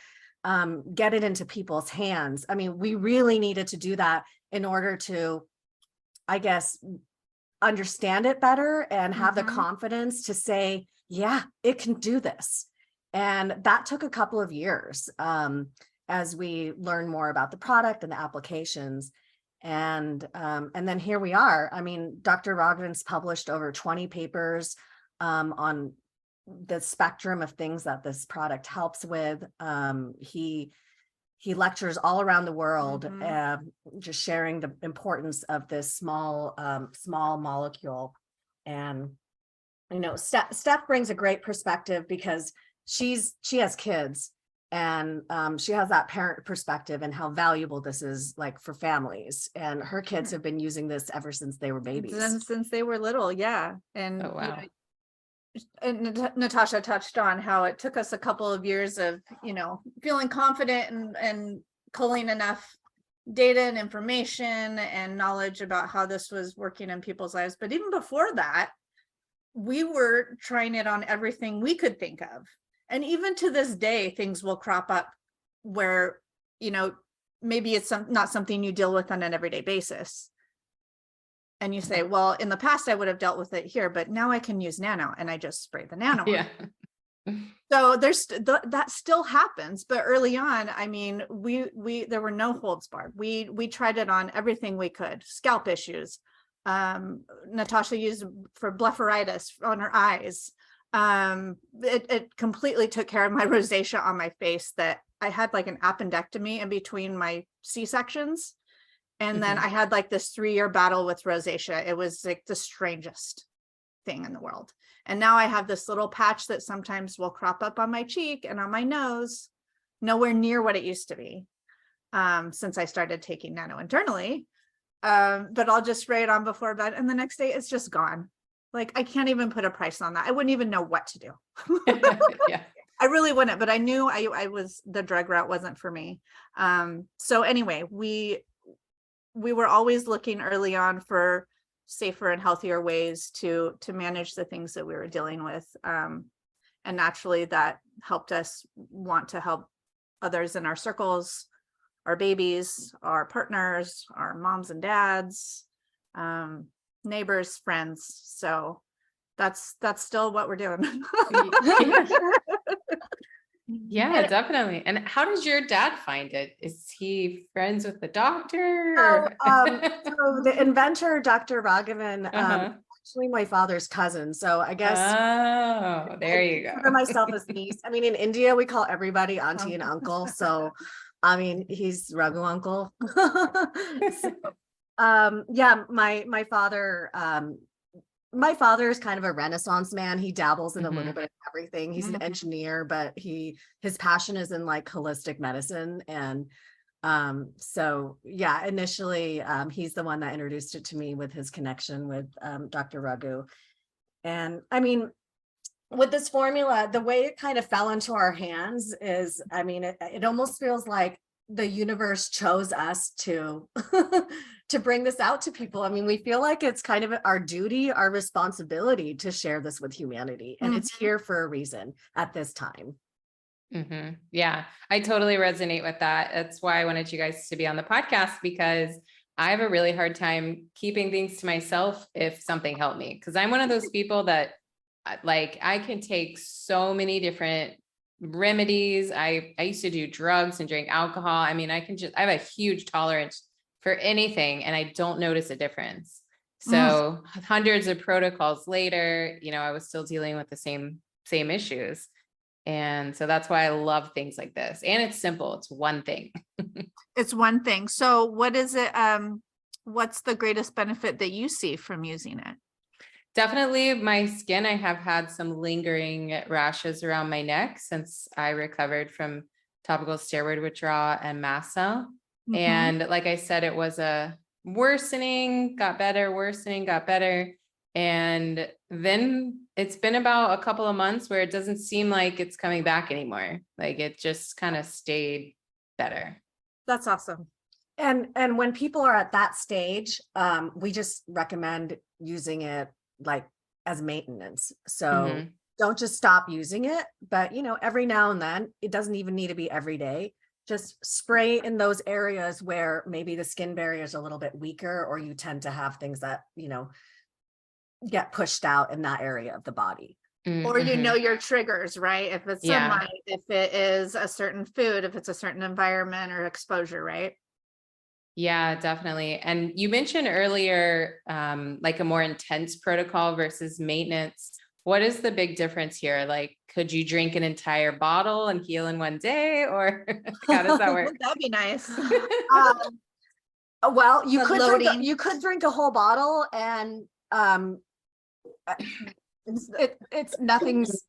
get it into people's hands. I mean, we really needed to do that in order to, I guess, understand it better and have the confidence to say, yeah, it can do this. And that took a couple of years. as we learn more about the product and the applications. And then here we are. I mean, Dr. Raghavan's published over 20 papers on the spectrum of things that this product helps with. He lectures all around the world, just sharing the importance of this small molecule. And Steph brings a great perspective because she has kids, and she has that parent perspective and how valuable this is, like, for families. And her kids have been using this ever since they were babies. Since they were little, yeah. And Oh, wow. And Nithasha touched on how it took us a couple of years of, feeling confident and pulling enough data and information and knowledge about how this was working in people's lives. But even before that, we were trying it on everything we could think of. And even to this day, things will crop up where, maybe it's not something you deal with on an everyday basis. And you say, well, in the past, I would have dealt with it here, but now I can use nano, and I just spray the nano. Yeah. So there's that still happens. But early on, I mean, there were no holds barred. We tried it on everything we could. Scalp issues. Nithasha used for blepharitis on her eyes. It completely took care of my rosacea on my face, that I had like an appendectomy in between my C-sections. And then I had like this 3-year battle with rosacea. It was like the strangest thing in the world. And now I have this little patch that sometimes will crop up on my cheek and on my nose, nowhere near what it used to be, since I started taking nano internally. But I'll just spray it on before bed, and the next day it's just gone. Like, I can't even put a price on that. I wouldn't even know what to do. Yeah. I really wouldn't, but I knew the drug route wasn't for me. So anyway, we were always looking early on for safer and healthier ways to manage the things that we were dealing with. And naturally that helped us want to help others in our circles, our babies, our partners, our moms and dads, neighbors, friends. So that's still what we're doing. Yeah, definitely. And how does your dad find it? Is he friends with the doctor? So the inventor, Dr. Raghavan, actually my father's cousin. So I guess there you go. For myself as niece. I mean, in India, we call everybody auntie and uncle. So I mean, he's Raghu uncle. Yeah, my father. My father is kind of a Renaissance man. He dabbles in a little bit of everything. He's an engineer, but his passion is in like holistic medicine. And so yeah, initially he's the one that introduced it to me with his connection with Dr. Raghu. And I mean, with this formula, the way it kind of fell into our hands is, I mean, it almost feels like the universe chose us to to bring this out to people. I mean, we feel like it's kind of our duty, our responsibility to share this with humanity, and it's here for a reason at this time. Yeah, I totally resonate with that. That's why I wanted you guys to be on the podcast, because I have a really hard time keeping things to myself if something helped me. Because I'm one of those people that, like, I can take so many different remedies. I used to do drugs and drink alcohol. I mean, I have a huge tolerance for anything, and I don't notice a difference. So hundreds of protocols later, I was still dealing with the same issues. And so that's why I love things like this. And it's simple. It's one thing. It's one thing. So what is it? What's the greatest benefit that you see from using it? Definitely my skin. I have had some lingering rashes around my neck since I recovered from topical steroid withdrawal and mast cell. And like I said, it was a worsening, got better, worsening, got better. And then it's been about a couple of months where it doesn't seem like it's coming back anymore. Like, it just kind of stayed better. That's awesome. And when people are at that stage, we just recommend using it like as maintenance. So don't just stop using it, but every now and then. It doesn't even need to be every day. Just spray in those areas where maybe the skin barrier is a little bit weaker, or you tend to have things that get pushed out in that area of the body. Or you know Mm-hmm. your triggers, right? If it's Yeah. sunlight, if it is a certain food, if it's a certain environment or exposure, right? Yeah, definitely. And you mentioned earlier, like a more intense protocol versus maintenance. What is the big difference here? Like, could you drink an entire bottle and heal in one day, or how does that work? That'd be nice. Well, The loading. you could drink a whole bottle and it's nothing's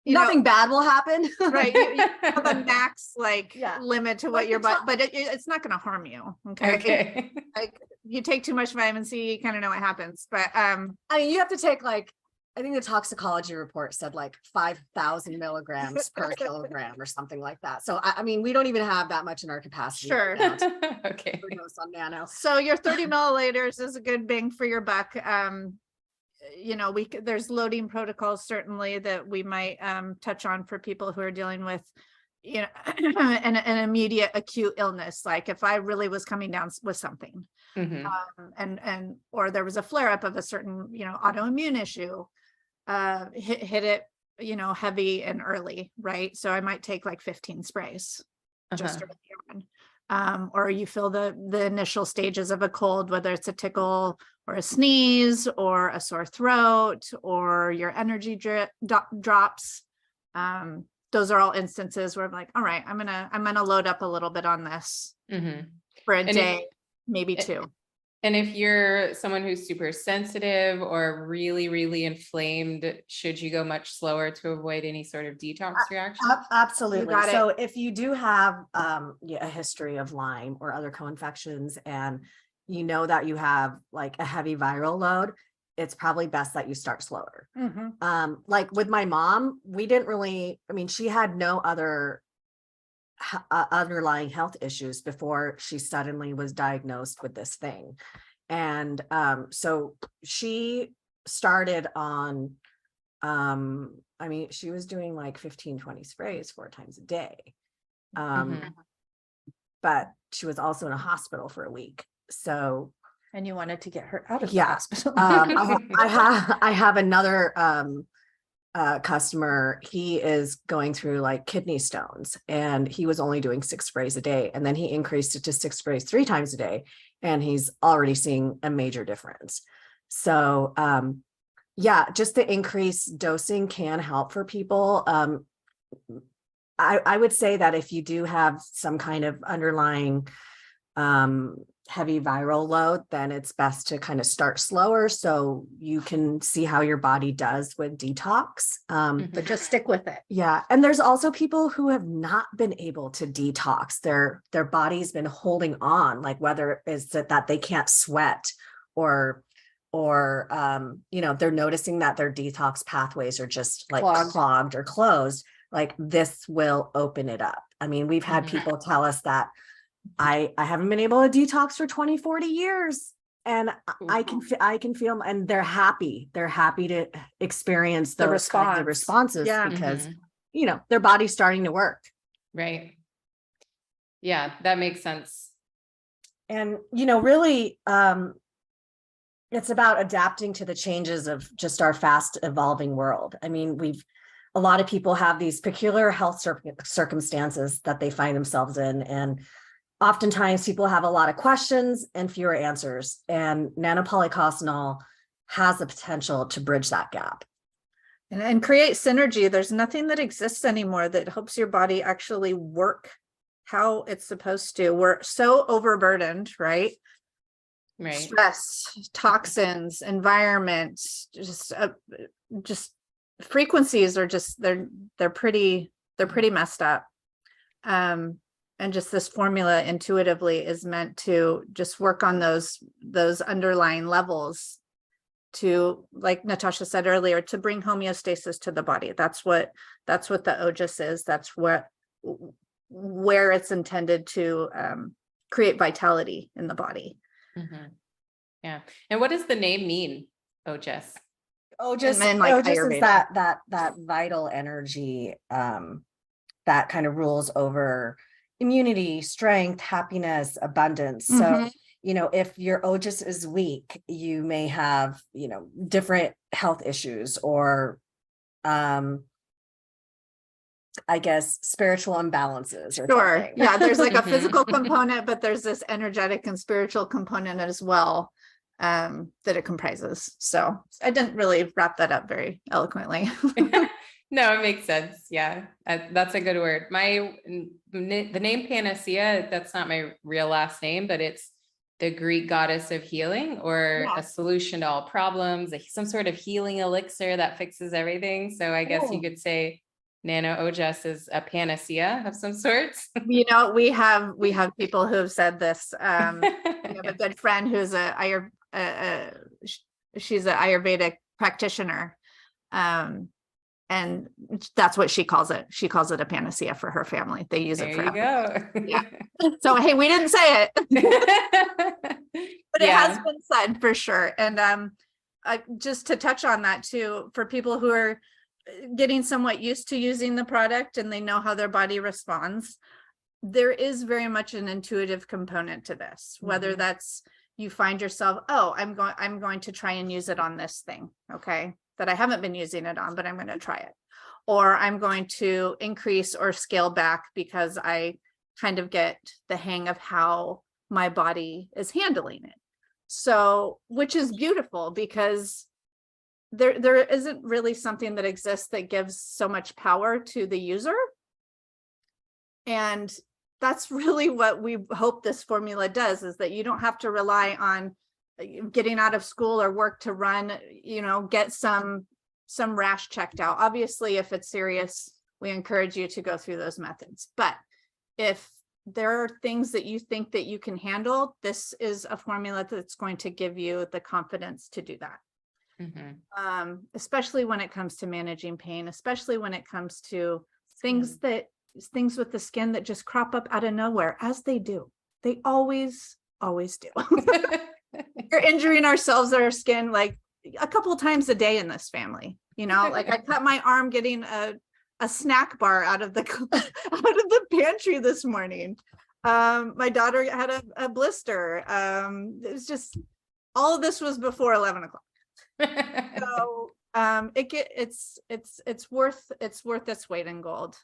You know, nothing bad will happen. right. You have a max Yeah. limit to what your but it's not going to harm you. Okay. Okay. Like you take too much vitamin C, you kind of know what happens. But I mean, you have to take like, I think the toxicology report said like 5,000 milligrams per kilogram or something like that. So I mean, we don't even have that much in our capacity. Sure. Right now to Okay. overdose on nano. so your 30 milliliters is a good bang for your buck. You know, there's loading protocols certainly that we might touch on for people who are dealing with, you know, an immediate acute illness. Like if I really was coming down with something, Mhm. and or there was a flare up of a certain, you know, autoimmune issue, hit it, you know, heavy and early, right? So I might take like 15 sprays just Uh-huh. early on. Or you feel the initial stages of a cold, whether it's a tickle or a sneeze or a sore throat or your energy drops. Those are all instances where I'm like, all right, I'm gonna load up a little bit on this Mhm. for a And if- day, maybe two. And if you're someone who's super sensitive or really, really inflamed, should you go much slower to avoid any sort of detox reaction? Absolutely. got it. So if you do have a history of Lyme or other co-infections and you know that you have like a heavy viral load, it's probably best that you start slower. Like with my mom, we didn't really, I mean, she had no other underlying health issues before she suddenly was diagnosed with this thing. And so she started on, I mean, she was doing like 15, 20 sprays 4 times a day. But she was also in a hospital for a week. So And you wanted to get her out of the yeah, hospital. I have another customer. He is going through like kidney stones and he was only doing 6 sprays a day, and then he increased it to 6 sprays 3 times a day, and he's already seeing a major difference. So yeah, just the increased dosing can help for people. I would say that if you do have some kind of underlying heavy viral load, then it's best to kind of start slower so you can see how your body does with detox. But just stick with it. Yeah. And there's also people who have not been able to detox. Their body's been holding on, like whether it's that they can't sweat or you know, they're noticing that their detox pathways are just like clogged or closed. Like this will open it up. I mean, we've had people tell us that I haven't been able to detox for 20, 40 years. And I can feel, and they're happy to experience those kinds of responses because, you know, their body's starting to work. Right. Yeah, that makes sense. And, you know, really, it's about adapting to the changes of just our fast evolving world. I mean, a lot of people have these peculiar health circumstances that they find themselves in. And oftentimes people have a lot of questions and fewer answers. And nanopolycosanol has the potential to bridge that gap. And create synergy. There's nothing that exists anymore that helps your body actually work how it's supposed to. We're so overburdened, right? Right. Stress, toxins, environment, just frequencies are just they're pretty messed up. And just this formula intuitively is meant to just work on those underlying levels to, like Nithasha said earlier, to bring homeostasis to the body. That's what the Ojas is. That's where it's intended to create vitality in the body. Yeah. And what does the name mean, Ojas? Ojas is that vital energy that kind of rules over immunity, strength, happiness, abundance. So, you know, if your Ojas is weak, you may have, you know, different health issues or I guess, spiritual imbalances or Sure. something. Yeah, there's like a Mhm. physical component, but there's this energetic and spiritual component as well, that it comprises. So I didn't really wrap that up very eloquently. No, it makes sense. Yeah, that's a good word. The name Panacea, that's not my real last name, but it's the Greek goddess of healing, or Yeah. a solution to all problems, some sort of healing elixir that fixes everything. So I guess you could say Nano-Ojas is a panacea of some sorts. You know, we have people who have said this. We have a good friend who's she's an Ayurvedic practitioner. And that's what she calls it. She calls it a panacea for her family. They use it for There you Yeah. So, hey, we didn't say it, but it has Yeah. been said for sure. And just to touch on that too, for people who are getting somewhat used to using the product and they know how their body responds, there is very much an intuitive component to this, whether Mhm. that's you find yourself, oh, I'm going to try and use it on this thing, okay, that I haven't been using it on, but I'm going to try it. Or I'm going to increase or scale back because I kind of get the hang of how my body is handling it. So, which is beautiful, because there isn't really something that exists that gives so much power to the user. And that's really what we hope this formula does, is that you don't have to rely on getting out of school or work to run, get some rash checked out. Obviously, if it's serious, we encourage you to go through those methods. But if there are things that you think that you can handle, this is a formula that's going to give you the confidence to do that. Mhm. Especially when it comes to managing pain, especially when it comes to things with the skin that just crop up out of nowhere, as they do. They always do. We're injuring ourselves or our skin like a couple of times a day in this family. Like I cut my arm getting a snack bar out of the pantry this morning. My daughter had a blister. It was just, all of this was before 11 o'clock. So it's worth its weight in gold.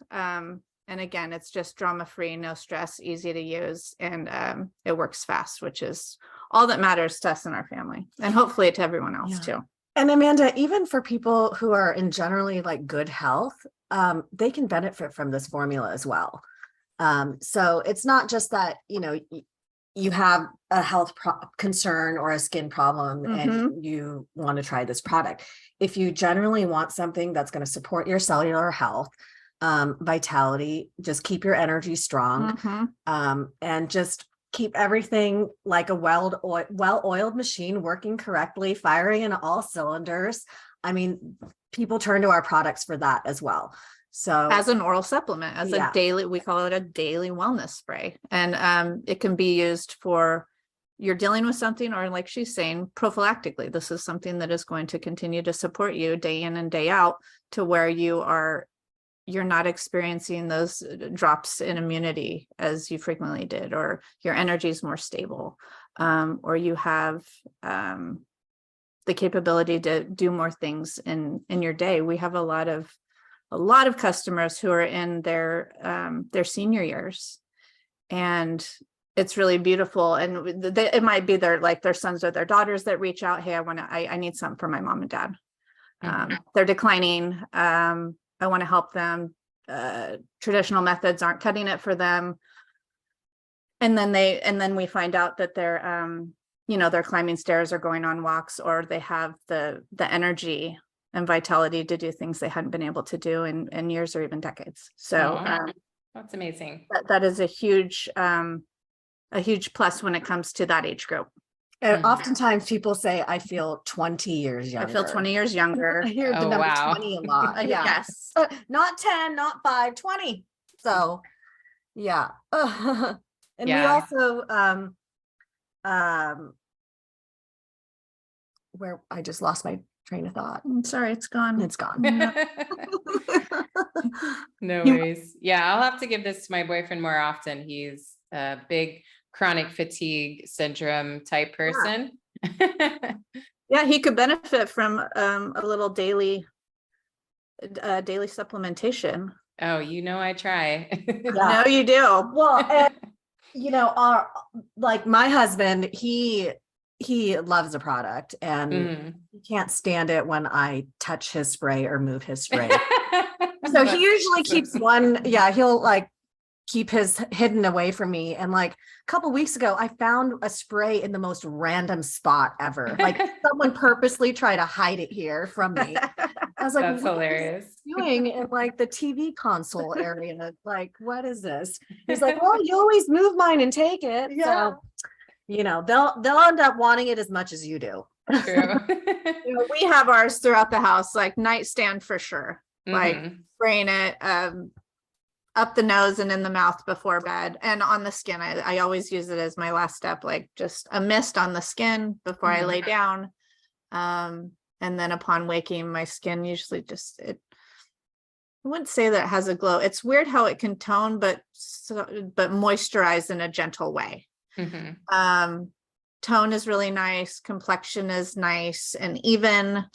And again, it's just drama-free, no stress, easy to use, and it works fast, which is all that matters to us and our family, and hopefully to everyone else too. And Amanda, even for people who are in generally like good health, they can benefit from this formula as well. So it's not just that, you have a health concern or a skin problem and you want to try this product. If you generally want something that's going to support your cellular health, vitality, just keep your energy strong, and just keep everything like a well-oiled machine working correctly, firing in all cylinders. I mean, people turn to our products for that as well. So as an oral supplement, as a daily, we call it a daily wellness spray. And it can be used for, you're dealing with something, or like she's saying, prophylactically. This is something that is going to continue to support you day in and day out, to where you're not experiencing those drops in immunity as you frequently did, or your energy is more stable, or you have the capability to do more things in your day. We have a lot of customers who are in their senior years, and it's really beautiful. And it might be their sons or their daughters that reach out, hey, I need something for my mom and dad. They're declining. I want to help them. Traditional methods aren't cutting it for them. And then we find out that they're climbing stairs or going on walks, or they have the energy and vitality to do things they hadn't been able to do in years or even decades. So that's amazing. That is a huge plus when it comes to that age group. Oftentimes people say, I feel 20 years younger. I feel 20 years younger. I hear the number 20 a lot. Yeah. Yes. Not 10, not 5, 20. So yeah. And we also, where I just lost my train of thought. I'm sorry, it's gone. It's gone. No worries. Yeah, I'll have to give this to my boyfriend more often. He's a big chronic fatigue syndrome type person. Yeah, he could benefit from a little daily daily supplementation. Oh, I try. No, you do. Well, and our like my husband, he loves the product and Mhm. he can't stand it when I touch his spray or move his spray. So he usually keeps one. Yeah, he'll like keep his hidden away from me. And like a couple weeks ago, I found a spray in the most random spot ever. Like someone purposely tried to hide it here from me. I was like, That's what hilarious. is he doing in like the TV console area? Like, what is this? He's like, well, you always move mine and take it. Yeah. So, they'll end up wanting it as much as you do. True. We have ours throughout the house, like nightstand for sure. Like Mhm. spraying it up the nose and in the mouth before bed, and on the skin. I always use it as my last step, like just a mist on the skin before I lay down. And then upon waking, my skin usually I wouldn't say that it has a glow. It's weird how it can tone, but moisturize in a gentle way. Mhm. Tone is really nice. Complexion is nice and even.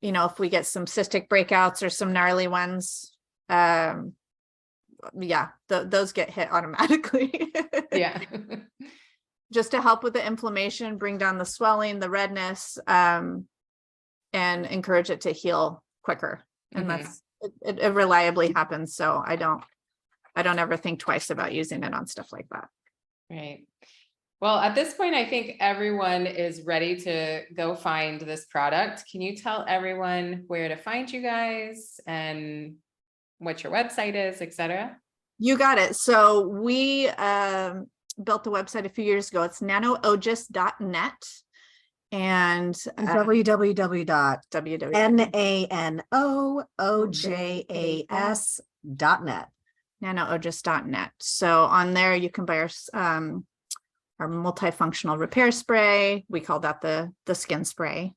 If we get some cystic breakouts or some gnarly ones, those get hit automatically. Yeah. Just to help with the inflammation, bring down the swelling, the redness, and encourage it to heal quicker. And that's it reliably happens. So I don't ever think twice about using it on stuff like that. Right. Well, at this point, I think everyone is ready to go find this product. Can you tell everyone where to find you guys and what your website is, etc.? You got it. So we built the website a few years ago. It's nano-ojas.net and www.nanoojas.net. Nano-Ojas.net. So on there, you can buy our multifunctional repair spray. We call that the skin spray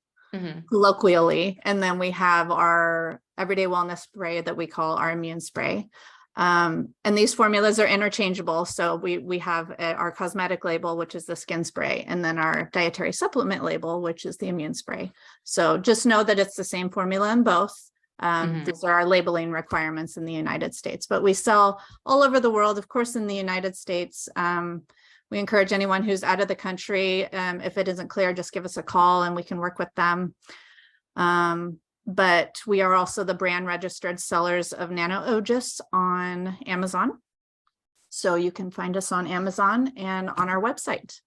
colloquially. And then we have our everyday wellness spray that we call our immune spray. And these formulas are interchangeable. So we have our cosmetic label, which is the skin spray, and then our dietary supplement label, which is the immune spray. So just know that it's the same formula in both. These are our labeling requirements in the United States, but we sell all over the world. Of course, in the United States, we encourage anyone who's out of the country, if it isn't clear, just give us a call and we can work with them. But we are also the brand registered sellers of Nano-Ojas on Amazon. So you can find us on Amazon and on our website.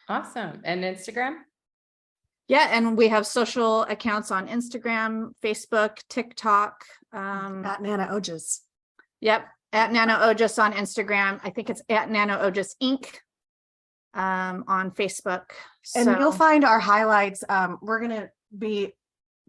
Awesome. And Instagram? Yeah, and we have social accounts on Instagram, Facebook, TikTok. At Nano-Ojas. Yep, at Nano-Ojas on Instagram. I think it's at Nano-Ojas Inc. On Facebook. And you'll find our highlights. We're going to be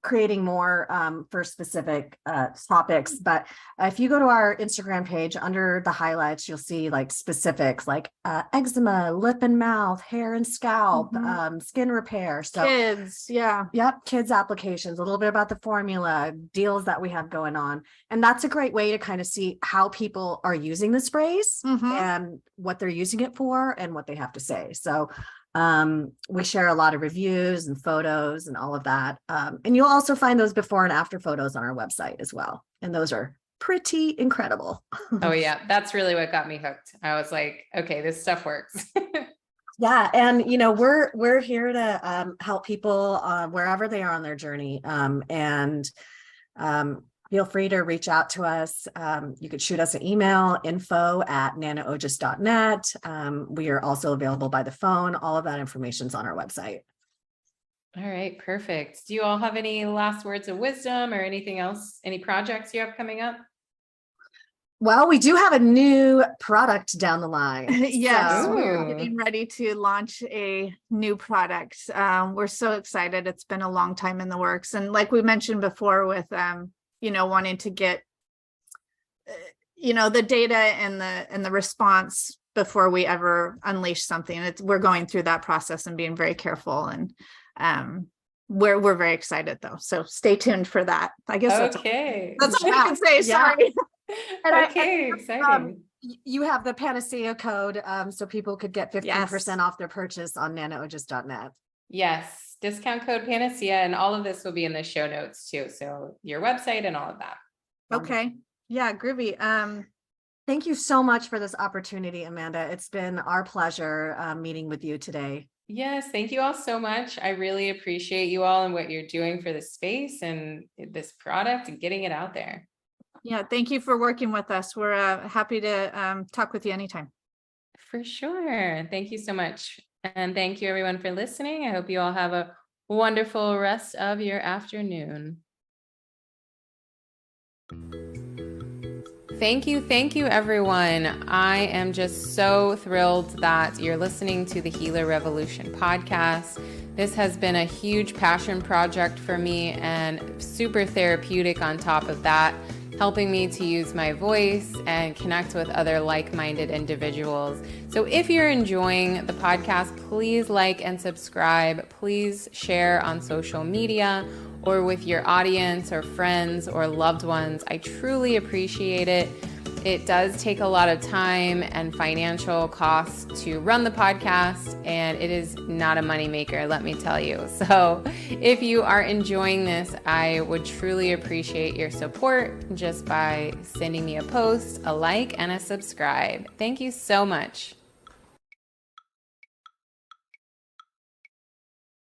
creating more for specific topics, but if you go to our Instagram page, under the highlights, you'll see like specifics like eczema, lip and mouth, hair and scalp, skin repair. So kids, kids applications, a little bit about the formula, deals that we have going on. And that's a great way to kind of see how people are using the sprays and what they're using it for and what they have to say. So we share a lot of reviews and photos and all of that. And you'll also find those before and after photos on our website as well. And those are pretty incredible. Oh yeah. That's really what got me hooked. I was like, okay, this stuff works. Yeah. And, we're here to help people wherever they are on their journey. Feel free to reach out to us. You could shoot us an email, info@nano-ojas.net. We are also available by the phone. All of that information is on our website. All right, perfect. Do you all have any last words of wisdom or anything else? Any projects you have coming up? Well, we do have a new product down the line. Yes, So, we're getting ready to launch a new product. We're so excited. It's been a long time in the works. And like we mentioned before with wanting to get, the data and the response before we ever unleash something. We're going through that process and being very careful. And we're very excited though. So stay tuned for that. I guess that's all I can say. Sorry. Okay, exciting. You have the Panacea code, so people could get 15% off their purchase on nano-ojas.net. Yes, discount code Panacea, and all of this will be in the show notes too. So your website and all of that. Okay. Yeah, groovy. Thank you so much for this opportunity, Amanda. It's been our pleasure meeting with you today. Yes, thank you all so much. I really appreciate you all and what you're doing for the space and this product and getting it out there. Yeah, thank you for working with us. We're happy to talk with you anytime. For sure. Thank you so much. And thank you everyone for listening. I hope you all have a wonderful rest of your afternoon. Thank you, everyone. I am just so thrilled that you're listening to the Healer Revolution podcast. This has been a huge passion project for me and super therapeutic on top of that, helping me to use my voice and connect with other like-minded individuals. So if you're enjoying the podcast, please like and subscribe. Please share on social media or with your audience or friends or loved ones. I truly appreciate it. It does take a lot of time and financial costs to run the podcast, and it is not a moneymaker, let me tell you. So if you are enjoying this, I would truly appreciate your support just by sending me a post, a like, and a subscribe. Thank you so much.